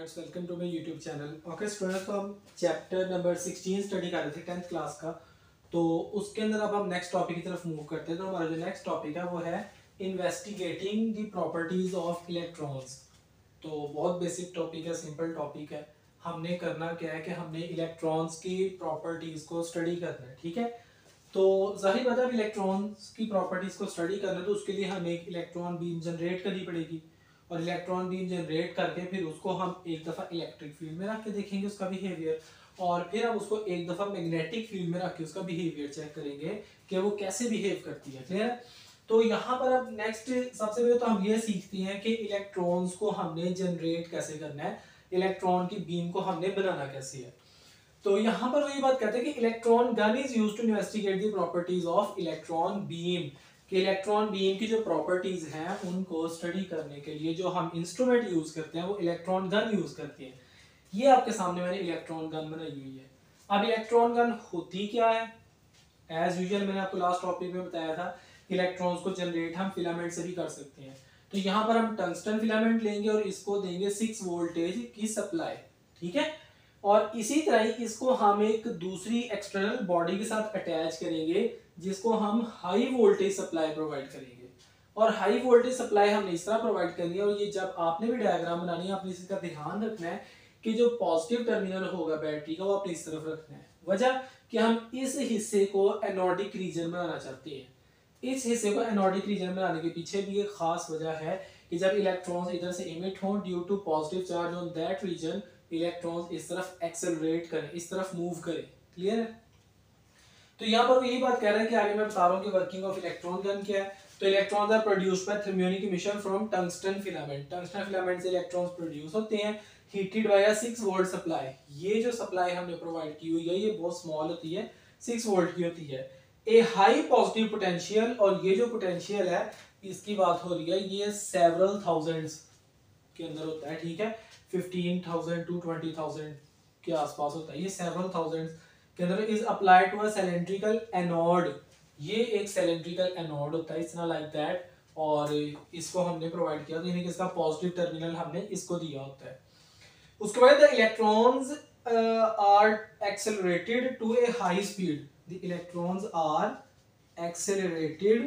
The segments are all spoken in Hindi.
Students, welcome to my YouTube channel. Okay students, तो हम चैप्टर नंबर 16 स्टडी कर रहे थे 10th क्लास का। तो उसके अंदर अब हम नेक्स्ट टॉपिक की तरफ मूव करते हैं। तो हमारा जो नेक्स्ट टॉपिक है वो है investigating the properties of electrons. तो बहुत बेसिक टॉपिक है, सिंपल टॉपिक है। हमने करना क्या है कि हमने इलेक्ट्रॉन्स की प्रॉपर्टीज को स्टडी करना है, ठीक है। तो जाहिर बात है, इलेक्ट्रॉन्स की प्रॉपर्टीज को स्टडी करना है तो उसके लिए हमें एक इलेक्ट्रॉन बीम जनरेट करनी पड़ेगी, और इलेक्ट्रॉन बीम जनरेट करके फिर उसको हम एक दफ़ा इलेक्ट्रिक फील्ड में रख के देखेंगे उसका बिहेवियर, और फिर हम उसको एक दफ़ा मैग्नेटिक फील्ड में रख के उसका बिहेवियर चेक करेंगे कि वो कैसे बिहेव करती है। क्लियर है। तो यहाँ पर अब नेक्स्ट सबसे पहले तो हम ये सीखते हैं कि इलेक्ट्रॉन्स को हमने जनरेट कैसे करना है, इलेक्ट्रॉन की बीम को हमने बनाना कैसे है। तो यहाँ पर वही बात कहते हैं कि electron gun is used to investigate the properties of electron beam, कि इलेक्ट्रॉन बीम की जो प्रॉपर्टीज हैं उनको स्टडी करने के लिए जो हम इंस्ट्रूमेंट यूज करते हैं वो इलेक्ट्रॉन गन यूज करते हैं। ये आपके सामने मैंने इलेक्ट्रॉन गन बनाई हुई है। अब इलेक्ट्रॉन गन होती क्या है? एज यूजुअल मैंने आपको लास्ट टॉपिक में बताया था, इलेक्ट्रॉन्स को जनरेट हम फिलामेंट से भी कर सकते हैं। तो यहाँ पर हम टंगस्टन फिलामेंट लेंगे और इसको देंगे 6 वोल्टेज की सप्लाई, ठीक है। और इसी तरह इसको हम एक दूसरी एक्सटर्नल बॉडी के साथ अटैच करेंगे जिसको हम हाई वोल्टेज सप्लाई प्रोवाइड करेंगे। और हाई वोल्टेज सप्लाई हमने इस तरह प्रोवाइड करनी है, और ये जब आपने भी डायग्राम बनानी है आपने इसका ध्यान रखना है कि जो पॉजिटिव टर्मिनल होगा बैटरी का वो आपने इस तरफ रखना है। वजह कि हम इस हिस्से को एनोडिक रीजन बनाना चाहते हैं। इस हिस्से को एनोडिक रीजन बनाने के पीछे भी एक खास वजह है कि जब इलेक्ट्रॉन्स इधर से इमिट हों due to positive charge on that region, electrons इस तरफ एक्सेलरेट करें, इस तरफ मूव करें। क्लियर है। तो यहाँ पर यही बात कह रहा है कि आगे मैं बता रहा हूँ कि वर्किंग ऑफ इलेक्ट्रॉन गन क्या है। तो electrons are produced by thermionic emission from tungsten filament. Tungsten filament से इलेक्ट्रॉन्स प्रोड्यूस होते हैं heated by a 6 volt supply. ये जो सप्लाई हमने प्रोवाइड की हुई है ये बहुत स्मॉल होती है, 6 वोल्ट की होती है। ए हाई पॉजिटिव पोटेंशियल, और ये जो पोटेंशियल है इसकी बात हो रही है ये सेवरल थाउजेंड्स के अंदर होता है, ठीक है। 15,000 to 20,000 के आसपास होता है, ये सेवरल थाउजेंड्स के अंदर is applied to a cylindrical anode. ये एक सिलेंड्रिकल एनोड होता है, इट्स नॉट लाइक दैट, और इसको हमने प्रोवाइड किया, तो यानी कि इसका पॉजिटिव टर्मिनल हमने इसको दिया होता है। उसके बाद the electrons are accelerated to a high speed. The electrons are accelerated,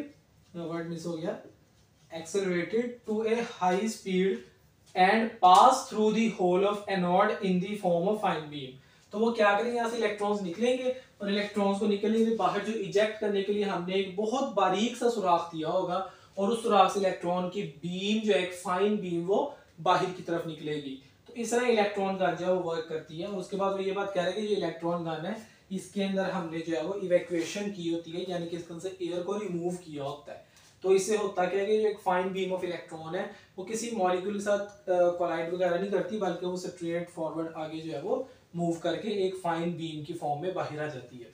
word miss हो गया, accelerated to a high speed and pass through the hole of anode in the form of fine beam. तो वो क्या करेंगे, यहाँ से इलेक्ट्रॉन्स निकलेंगे और इलेक्ट्रॉन्स को निकलने के बाहर जो इजेक्ट करने के लिए हमने एक बहुत बारीक सा सुराख दिया होगा, और उस सुराख से इलेक्ट्रॉन की बीम जो एक फाइन बीम वो बाहर की तरफ निकलेगी। तो इस तरह इलेक्ट्रॉन गन जो है वो वर्क करती है। उसके बाद वो ये बात कह रहे हैं कि जो इलेक्ट्रॉन गन है इसके अंदर हमने जो है वो इवैक्यूएशन की होती है, यानी कि इसके अंदर से एयर को रिमूव किया होता है। तो इससे होता क्या है कि जो एक फाइन बीम ऑफ इलेक्ट्रॉन है वो किसी मॉलिक्यूल के साथ कोलाइड वगैरह नहीं करती, बल्कि वो स्ट्रेट फॉरवर्ड आगे जो है वो मूव करके एक फाइन बीम की फॉर्म में बाहर आ जाती है।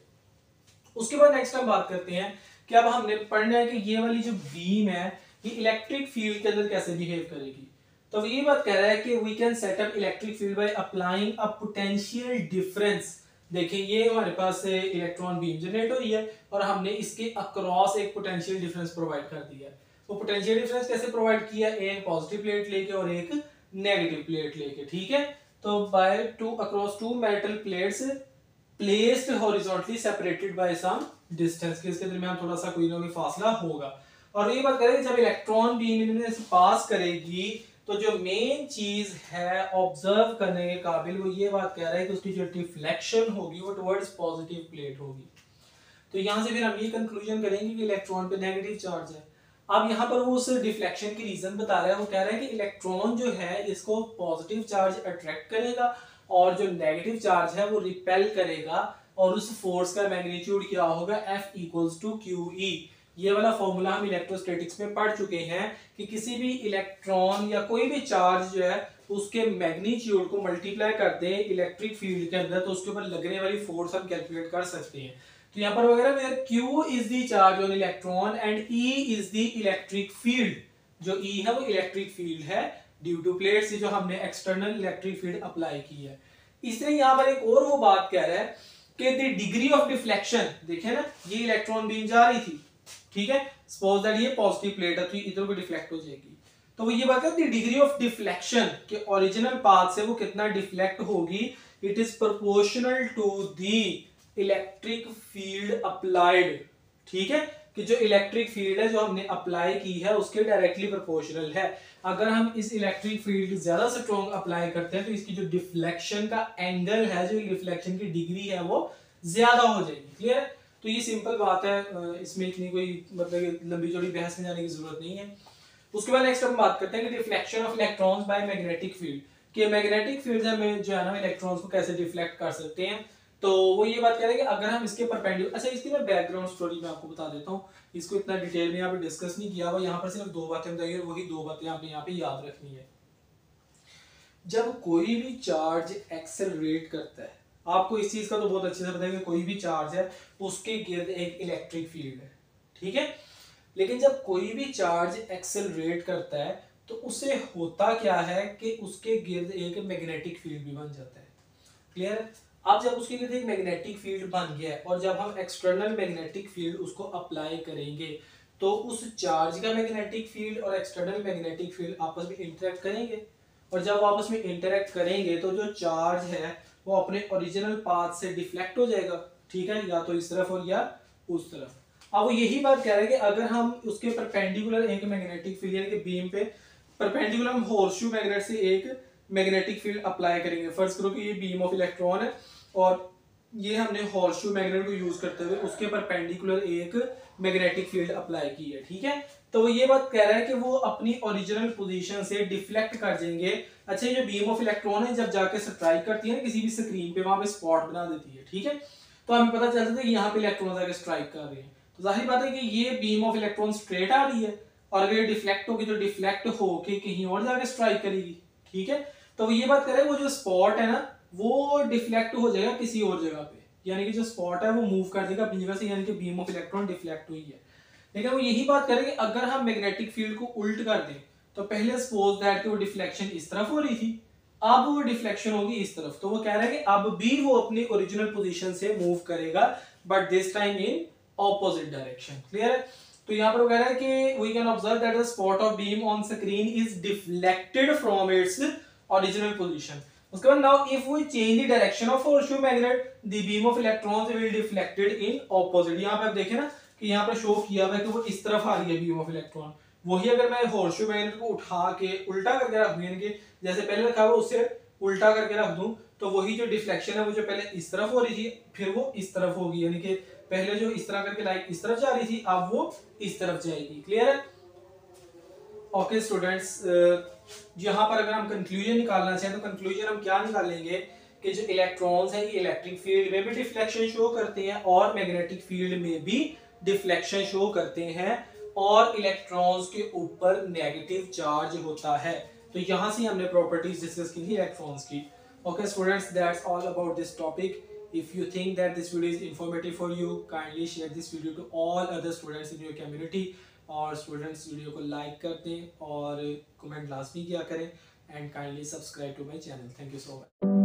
उसके बाद नेक्स्ट हम बात करते हैं कि अब हमने पढ़ना है कि ये वाली जो बीम है ये इलेक्ट्रिक फील्ड के अंदर कैसे बिहेव करेगी। तो ये बात कह रहा है कि we can set up electric field by applying a potential difference. देखिए ये हमारे पास से इलेक्ट्रॉन बीम जनरेट हो रही है और हमने इसके अक्रॉस एक पोटेंशियल डिफरेंस प्रोवाइड कर दिया है। वो पोटेंशियल डिफरेंस कैसे प्रोवाइड किया, एक पॉजिटिव प्लेट लेके और एक नेगेटिव प्लेट लेके, ठीक है। तो by two across two metal plates placed horizontally separated by some distance, के इसके दरमियान थोड़ा सा कोई ना कोई फासला होगा। और ये बात करें जब इलेक्ट्रॉन बीम इनमें से पास करेगी तो जो मेन चीज है ऑब्जर्व करने के काबिल वो ये बात कह रहा है कि उसकी जो डिफ्लेक्शन होगी वो टुवर्ड्स पॉजिटिव प्लेट होगी। तो यहां से फिर हम ये कंक्लूजन करेंगे कि इलेक्ट्रॉन पे नेगेटिव चार्ज है। अब यहाँ पर वो उस डिफ्लेक्शन की रीजन बता रहा है, वो कह रहा है कि इलेक्ट्रॉन जो है इसको पॉजिटिव चार्ज अट्रैक्ट करेगा और जो नेगेटिव चार्ज है वो रिपेल करेगा, और उस फोर्स का मैग्नीट्यूड क्या होगा, F इक्वल्स टू QE। ये वाला फॉर्मूला हम इलेक्ट्रोस्टैटिक्स में पढ़ चुके हैं कि किसी भी इलेक्ट्रॉन या कोई भी चार्ज जो है उसके मैग्नीट्यूड को मल्टीप्लाई कर दे इलेक्ट्रिक फील्ड के अंदर तो उसके ऊपर लगने वाली फोर्स हम कैलकुलेट कर सकते हैं। तो यहाँ पर वगैरह where Q is the charge on electron and E is the electric field. जो E है वो इलेक्ट्रिक फील्ड है ड्यू टू प्लेट से जो हमने एक्सटर्नल इलेक्ट्रिक फील्ड अप्लाई की है। इसलिए यहाँ पर एक और वो बात कह रहा है कि द डिग्री ऑफ डिफ्लेक्शन, देखे ना ये इलेक्ट्रॉन बीम जा रही थी, ठीक है, सपोज दैट ये पॉजिटिव प्लेट है तो इधर को डिफ्लेक्ट हो जाएगी। तो वो ये बात है डिग्री ऑफ डिफ्लेक्शन के ओरिजिनल पाथ से वो कितना डिफ्लेक्ट होगी, it is proportional to the electric field applied. ठीक है, कि जो इलेक्ट्रिक फील्ड है जो हमने अप्लाई की है उसके डायरेक्टली प्रोपोर्शनल है। अगर हम इस इलेक्ट्रिक फील्ड ज्यादा स्ट्रॉन्ग अप्लाई करते हैं तो इसकी जो डिफ्लेक्शन का एंगल है, जो डिफ्लेक्शन की डिग्री है वो ज्यादा हो जाएगी। क्लियर? तो ये सिंपल बात है, इसमें इतनी कोई मतलब लंबी चौड़ी बहस में जाने की जरूरत नहीं है। उसके बाद नेक्स्ट हम बात करते हैं कि deflection of electrons by magnetic field, कि मैग्नेटिक फील्ड में जो है ना इलेक्ट्रॉन्स को कैसे डिफ्लेक्ट कर सकते हैं। तो वो ये बात कह रहे हैं कि अगर हम इसके परपेंडिकुलर, अच्छा इसकी मैं बैकग्राउंड स्टोरी में आपको बता देता हूँ, इसको इतना डिटेल में यहाँ पे डिस्कस नहीं किया हुआ, यहाँ पर सिर्फ दो बातें बताई और वही दो बातें आपने यहाँ पे याद रखनी है। जब कोई भी चार्ज एक्सेलरेट करता है, आपको इस चीज का तो बहुत अच्छे से पता है कि कोई भी चार्ज है उसके गिर्द एक इलेक्ट्रिक फील्ड है। ठीक है, लेकिन जब कोई भी चार्ज एक्सेलरेट करता है तो उसे होता क्या है कि उसके गिर्द एक मैग्नेटिक फील्ड भी बन जाता है। क्लियर? अब जब उसके गिर्द एक मैग्नेटिक फील्ड बन गया है और जब हम एक्सटर्नल मैग्नेटिक फील्ड उसको अप्लाई करेंगे तो उस चार्ज का मैग्नेटिक फील्ड और एक्सटर्नल मैग्नेटिक फील्ड आपस में इंटरेक्ट करेंगे, और जब आपस में इंटरेक्ट करेंगे तो जो चार्ज है वो अपने ओरिजिनल पाथ से डिफ्लेक्ट हो जाएगा। ठीक है, या तो इस तरफ और या उस तरफ। अब वो यही बात कह रहे हैं कि अगर हम उसके परपेंडिकुलर एक मैग्नेटिक फील्ड यानी कि बीम पे परपेंडिकुलर हम हॉर्सशू मैग्नेट से एक मैग्नेटिक फील्ड अप्लाई करेंगे। फर्ज करो कि ये बीम ऑफ इलेक्ट्रॉन है और ये हमने हॉर्सशू मैग्नेट को यूज करते हुए उसके परपेंडिकुलर एक मैग्नेटिक फील्ड अप्लाई की है। ठीक है, तो वो ये बात कह रहा है कि वो अपनी ओरिजिनल पोजीशन से डिफ्लेक्ट कर जाएंगे। अच्छा, ये जो बीम ऑफ इलेक्ट्रॉन है जब जाके स्ट्राइक करती है ना किसी भी स्क्रीन पे, वहां पे स्पॉट बना देती है। ठीक है, तो हमें पता चल जाता है कि यहाँ पे इलेक्ट्रॉन जाके स्ट्राइक कर रहे हैं, तो जाहिर बात है कि ये बीम ऑफ इलेक्ट्रॉन स्ट्रेट आ रही है और अगर ये डिफ्लेक्ट होगी तो डिफ्लेक्ट होके कहीं और जाके स्ट्राइक करेगी। ठीक है, तो वो ये बात कर रहे हैं वो जो स्पॉट है ना वो डिफ्लेक्ट हो जाएगा किसी और जगह पे, यानी कि जो स्पॉट है वो मूव कर देगा अपनी जगह से, यानी कि बीम ऑफ इलेक्ट्रॉन डिफ्लेक्ट हुई है। लेकिन वो यही बात करें कि अगर हम मैग्नेटिक फील्ड को उल्ट कर दें तो पहले सपोज दैट कि वो डिफ्लेक्शन इस तरफ हो रही थी, अब वो डिफ्लेक्शन होगी इस तरफ, तो वो कह रहे हैं कि अब भी वो अपनी ओरिजिनल पोजीशन से मूव करेगा but this time in opposite direction. Clear है? तो यहाँ पर वो कह रहा है कि we can observe that the spot of beam on screen is deflected from its original position. उसके बाद now if we change the direction of horseshoe magnet the beam of electrons will deflected in opposite. यहाँ पे आप देखें ना कि यहाँ पर शो किया हुआ है कि वो इस तरफ आ रही है बीम ऑफ इलेक्ट्रॉन, वही अगर मैं हॉर्सशू मैग्नेट को उठा के उल्टा करके रख दूं, यानी कि जैसे पहले रखा हुआ उससे उल्टा करके रख दूं, तो वही जो डिफ्लेक्शन है वो जो पहले इस तरफ हो रही थी फिर वो इस तरफ होगी, यानी कि पहले जो इस तरह करके लाइट इस तरफ जा रही थी अब वो इस तरफ जाएगी। क्लियर है? ओके स्टूडेंट्स, यहाँ पर अगर हम कंक्लूजन निकालना चाहें तो कंक्लूजन हम क्या निकालेंगे कि जो इलेक्ट्रॉन्स हैं ये इलेक्ट्रिक फील्ड में भी डिफ्लेक्शन शो करते हैं और मैग्नेटिक फील्ड में भी डिफ्लेक्शन शो करते हैं और इलेक्ट्रॉन्स के ऊपर नेगेटिव चार्ज होता है। तो यहां से हमने प्रॉपर्टीज डिस्कस की थी इलेक्ट्रॉन्स की। Okay students, that's all about this topic. If you think that this video is informative for you, kindly share this video to all other students in your community और स्टूडेंट्स वीडियो को लाइक कर दें और कमेंट लाजमी किया करें and kindly subscribe to my channel. Thank you so much.